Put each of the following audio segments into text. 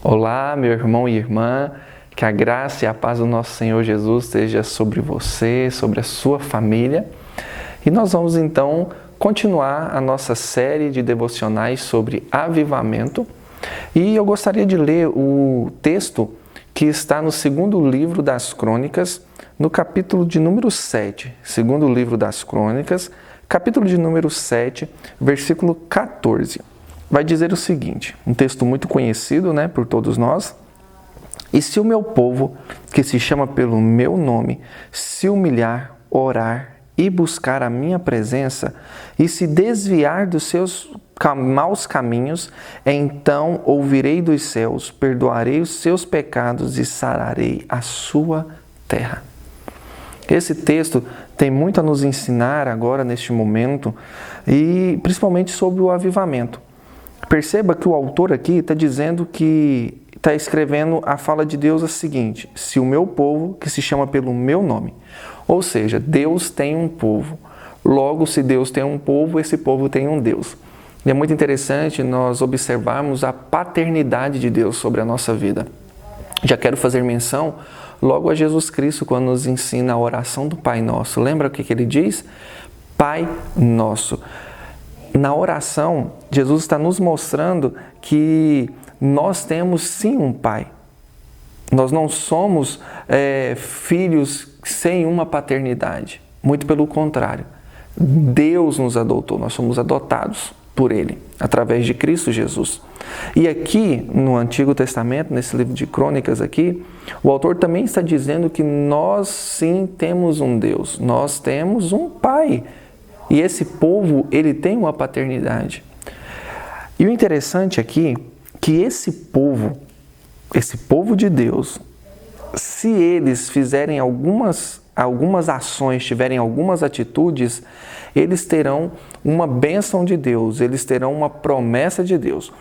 Olá, meu irmão e irmã, que a graça e a paz do nosso Senhor Jesus esteja sobre você, sobre a sua família. E nós vamos então continuar a nossa série de devocionais sobre avivamento. E eu gostaria de ler o texto que está no segundo livro das Crônicas, no capítulo de número 7. Segundo livro das Crônicas, capítulo de número 7, versículo 14. Vai dizer o seguinte, um texto muito conhecido, por todos nós. E se o meu povo, que se chama pelo meu nome, se humilhar, orar e buscar a minha presença e se desviar dos seus maus caminhos, então ouvirei dos céus, perdoarei os seus pecados e sararei a sua terra. Esse texto tem muito a nos ensinar agora, neste momento, e principalmente sobre o avivamento. Perceba que o autor aqui está dizendo que está escrevendo a fala de Deus a seguinte: se o meu povo, que se chama pelo meu nome. Ou seja, Deus tem um povo. Logo, se Deus tem um povo, esse povo tem um Deus. E é muito interessante nós observarmos a paternidade de Deus sobre a nossa vida. Já quero fazer menção logo a Jesus Cristo quando nos ensina a oração do Pai Nosso. Lembra o que ele diz? Pai Nosso. Na oração, Jesus está nos mostrando que nós temos sim um Pai. Nós não somos filhos sem uma paternidade. Muito pelo contrário. Deus nos adotou, nós somos adotados por Ele, através de Cristo Jesus. E aqui, no Antigo Testamento, nesse livro de Crônicas aqui, o autor também está dizendo que nós sim temos um Deus, nós temos um Pai. E esse povo, ele tem uma paternidade. E o interessante aqui, que esse povo de Deus, se eles fizerem algumas ações, tiverem algumas atitudes, eles terão uma bênção de Deus, eles terão uma promessa de Deus.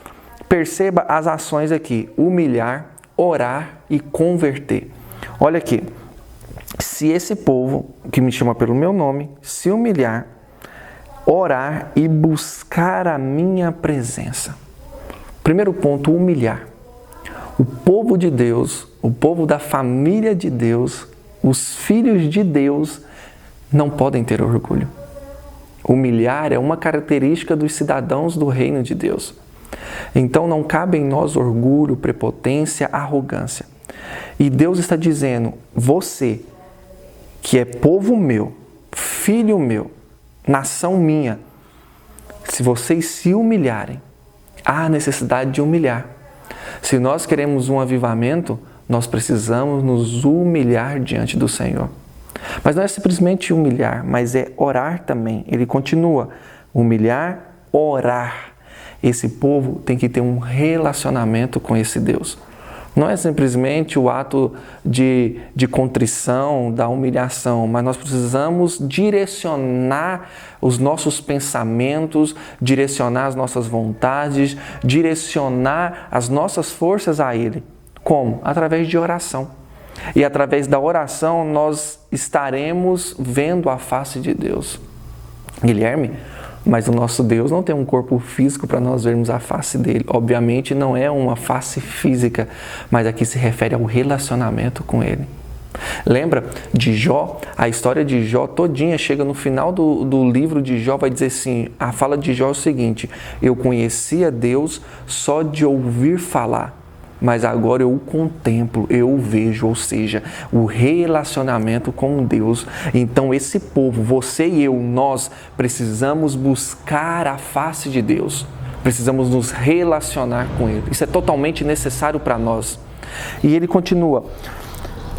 Perceba as ações aqui: humilhar, orar e converter. Olha aqui, se esse povo, que me chama pelo meu nome, se humilhar, orar e buscar a minha presença. Primeiro ponto, humilhar. O povo de Deus, o povo da família de Deus, os filhos de Deus não podem ter orgulho. Humilhar é uma característica dos cidadãos do reino de Deus. Então não cabe em nós orgulho, prepotência, arrogância. E Deus está dizendo: você, que é povo meu, filho meu, nação minha, se vocês se humilharem, há necessidade de humilhar. Se nós queremos um avivamento, nós precisamos nos humilhar diante do Senhor. Mas não é simplesmente humilhar, mas é orar também. Ele continua: humilhar, orar. Esse povo tem que ter um relacionamento com esse Deus. Não é simplesmente o ato de contrição, da humilhação, mas nós precisamos direcionar os nossos pensamentos, direcionar as nossas vontades, direcionar as nossas forças a Ele. Como? Através de oração. E através da oração nós estaremos vendo a face de Deus. Guilherme, mas o nosso Deus não tem um corpo físico para nós vermos a face dele. Obviamente não é uma face física, mas aqui se refere ao relacionamento com ele. Lembra de Jó? A história de Jó todinha chega no final do livro de Jó, vai dizer assim, a fala de Jó é o seguinte: eu conhecia Deus só de ouvir falar, mas agora eu o contemplo, eu o vejo, ou seja, o relacionamento com Deus. Então esse povo, você e eu, nós precisamos buscar a face de Deus, precisamos nos relacionar com Ele. Isso é totalmente necessário para nós. E ele continua: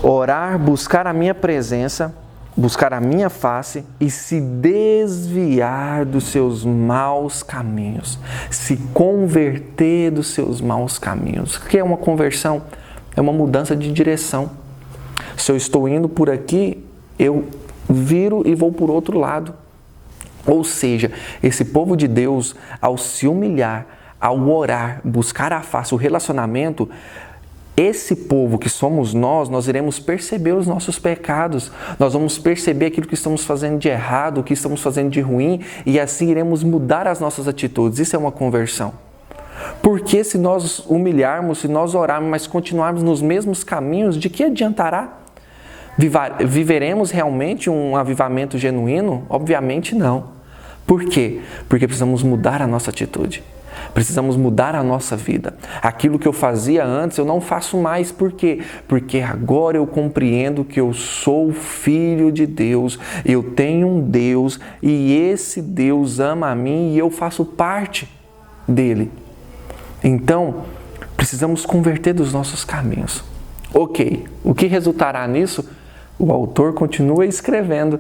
orar, buscar a minha presença, buscar a minha face e se desviar dos seus maus caminhos, se converter dos seus maus caminhos. O que é uma conversão? É uma mudança de direção. Se eu estou indo por aqui, eu viro e vou por outro lado. Ou seja, esse povo de Deus, ao se humilhar, ao orar, buscar a face, o relacionamento, esse povo que somos nós iremos perceber os nossos pecados, nós vamos perceber aquilo que estamos fazendo de errado, o que estamos fazendo de ruim, e assim iremos mudar as nossas atitudes. Isso é uma conversão. Porque se nós humilharmos, se nós orarmos, mas continuarmos nos mesmos caminhos, de que adiantará? Viveremos realmente um avivamento genuíno? Obviamente não. Por quê? Porque precisamos mudar a nossa atitude. Precisamos mudar a nossa vida. Aquilo que eu fazia antes, eu não faço mais. Por quê? Porque agora eu compreendo que eu sou filho de Deus. Eu tenho um Deus e esse Deus ama a mim e eu faço parte dele. Então, precisamos converter dos nossos caminhos. Ok, o que resultará nisso? O autor continua escrevendo.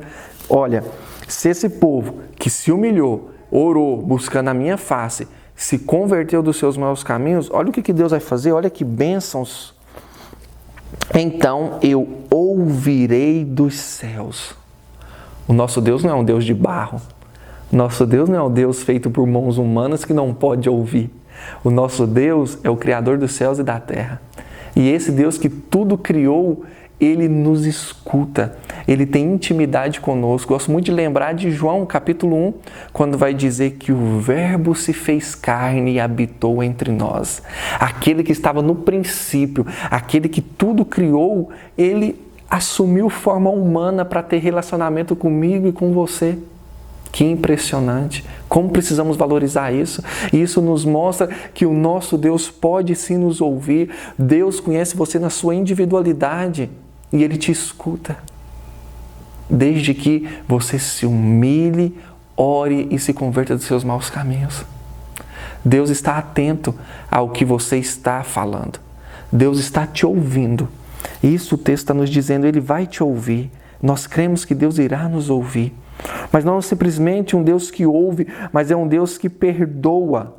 Olha, se esse povo que se humilhou, orou, buscando a minha face, se converteu dos seus maus caminhos, olha o que Deus vai fazer, olha que bênçãos. Então eu ouvirei dos céus. O nosso Deus não é um Deus de barro. Nosso Deus não é um Deus feito por mãos humanas que não pode ouvir. O nosso Deus é o Criador dos céus e da terra. E esse Deus que tudo criou, Ele nos escuta. Ele tem intimidade conosco. Gosto muito de lembrar de João, capítulo 1, quando vai dizer que o Verbo se fez carne e habitou entre nós. Aquele que estava no princípio, aquele que tudo criou, Ele assumiu forma humana para ter relacionamento comigo e com você. Que impressionante! Como precisamos valorizar isso? E isso nos mostra que o nosso Deus pode sim nos ouvir. Deus conhece você na sua individualidade e Ele te escuta. Desde que você se humilhe, ore e se converta dos seus maus caminhos. Deus está atento ao que você está falando. Deus está te ouvindo. Isso o texto está nos dizendo, Ele vai te ouvir. Nós cremos que Deus irá nos ouvir. Mas não é simplesmente um Deus que ouve, mas é um Deus que perdoa.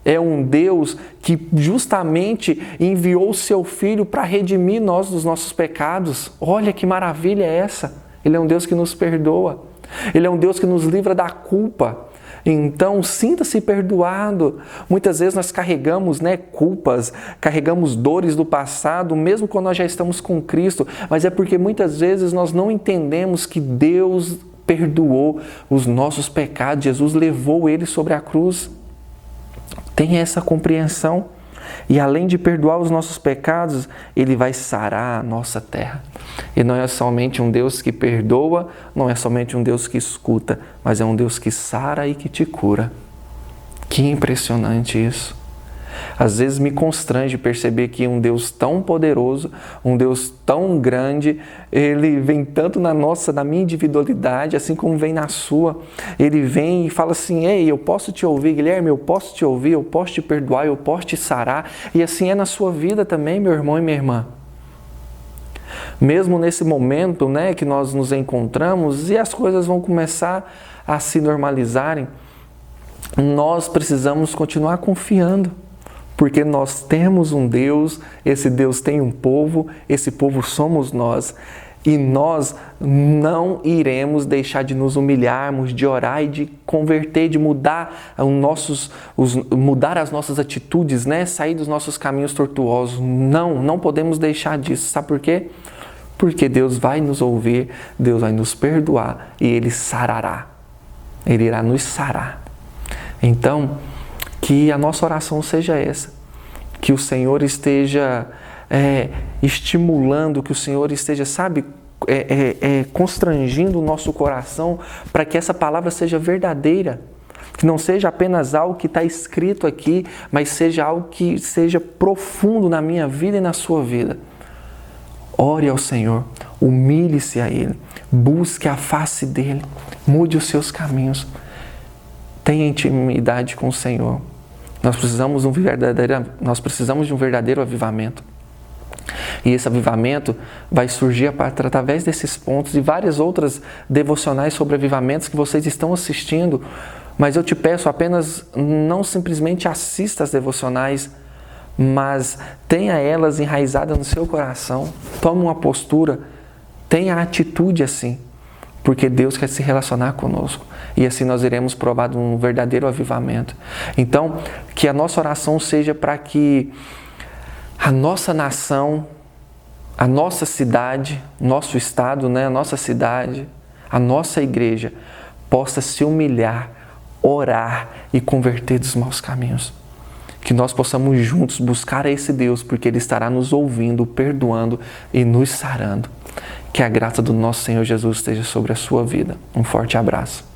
É um Deus que justamente enviou o seu Filho para redimir nós dos nossos pecados. Olha que maravilha é essa! Ele é um Deus que nos perdoa. Ele é um Deus que nos livra da culpa. Então, sinta-se perdoado. Muitas vezes nós carregamos culpas, carregamos dores do passado, mesmo quando nós já estamos com Cristo. Mas é porque muitas vezes nós não entendemos que Deus perdoou os nossos pecados. Jesus levou eles sobre a cruz. Tenha essa compreensão. E além de perdoar os nossos pecados, Ele vai sarar a nossa terra. E não é somente um Deus que perdoa, não é somente um Deus que escuta, mas é um Deus que sara e que te cura. Que impressionante isso! Às vezes me constrange perceber que um Deus tão poderoso, um Deus tão grande, Ele vem tanto na minha individualidade, assim como vem na sua. Ele vem e fala assim, ei, eu posso te ouvir, Guilherme, eu posso te ouvir, eu posso te perdoar, eu posso te sarar. E assim é na sua vida também, meu irmão e minha irmã. Mesmo nesse momento que nós nos encontramos e as coisas vão começar a se normalizarem, nós precisamos continuar confiando. Porque nós temos um Deus, esse Deus tem um povo, esse povo somos nós. E nós não iremos deixar de nos humilharmos, de orar e de converter, de mudar mudar as nossas atitudes, sair dos nossos caminhos tortuosos. Não podemos deixar disso. Sabe por quê? Porque Deus vai nos ouvir, Deus vai nos perdoar e Ele sarará. Ele irá nos sarar. Então, que a nossa oração seja essa, que o Senhor esteja estimulando, que o Senhor esteja, constrangindo o nosso coração para que essa palavra seja verdadeira, que não seja apenas algo que está escrito aqui, mas seja algo que seja profundo na minha vida e na sua vida. Ore ao Senhor, humilhe-se a Ele, busque a face dEle, mude os seus caminhos, tenha intimidade com o Senhor. Nós precisamos de um verdadeiro avivamento. E esse avivamento vai surgir através desses pontos e várias outras devocionais sobre avivamentos que vocês estão assistindo. Mas eu te peço apenas, não simplesmente assista às devocionais, mas tenha elas enraizadas no seu coração. Tome uma postura, tenha atitude assim. Porque Deus quer se relacionar conosco. E assim nós iremos provar de um verdadeiro avivamento. Então, que a nossa oração seja para que a nossa nação, a nossa cidade, nosso estado, a nossa cidade, a nossa igreja, possa se humilhar, orar e converter dos maus caminhos. Que nós possamos juntos buscar a esse Deus, porque Ele estará nos ouvindo, perdoando e nos sarando. Que a graça do nosso Senhor Jesus esteja sobre a sua vida. Um forte abraço.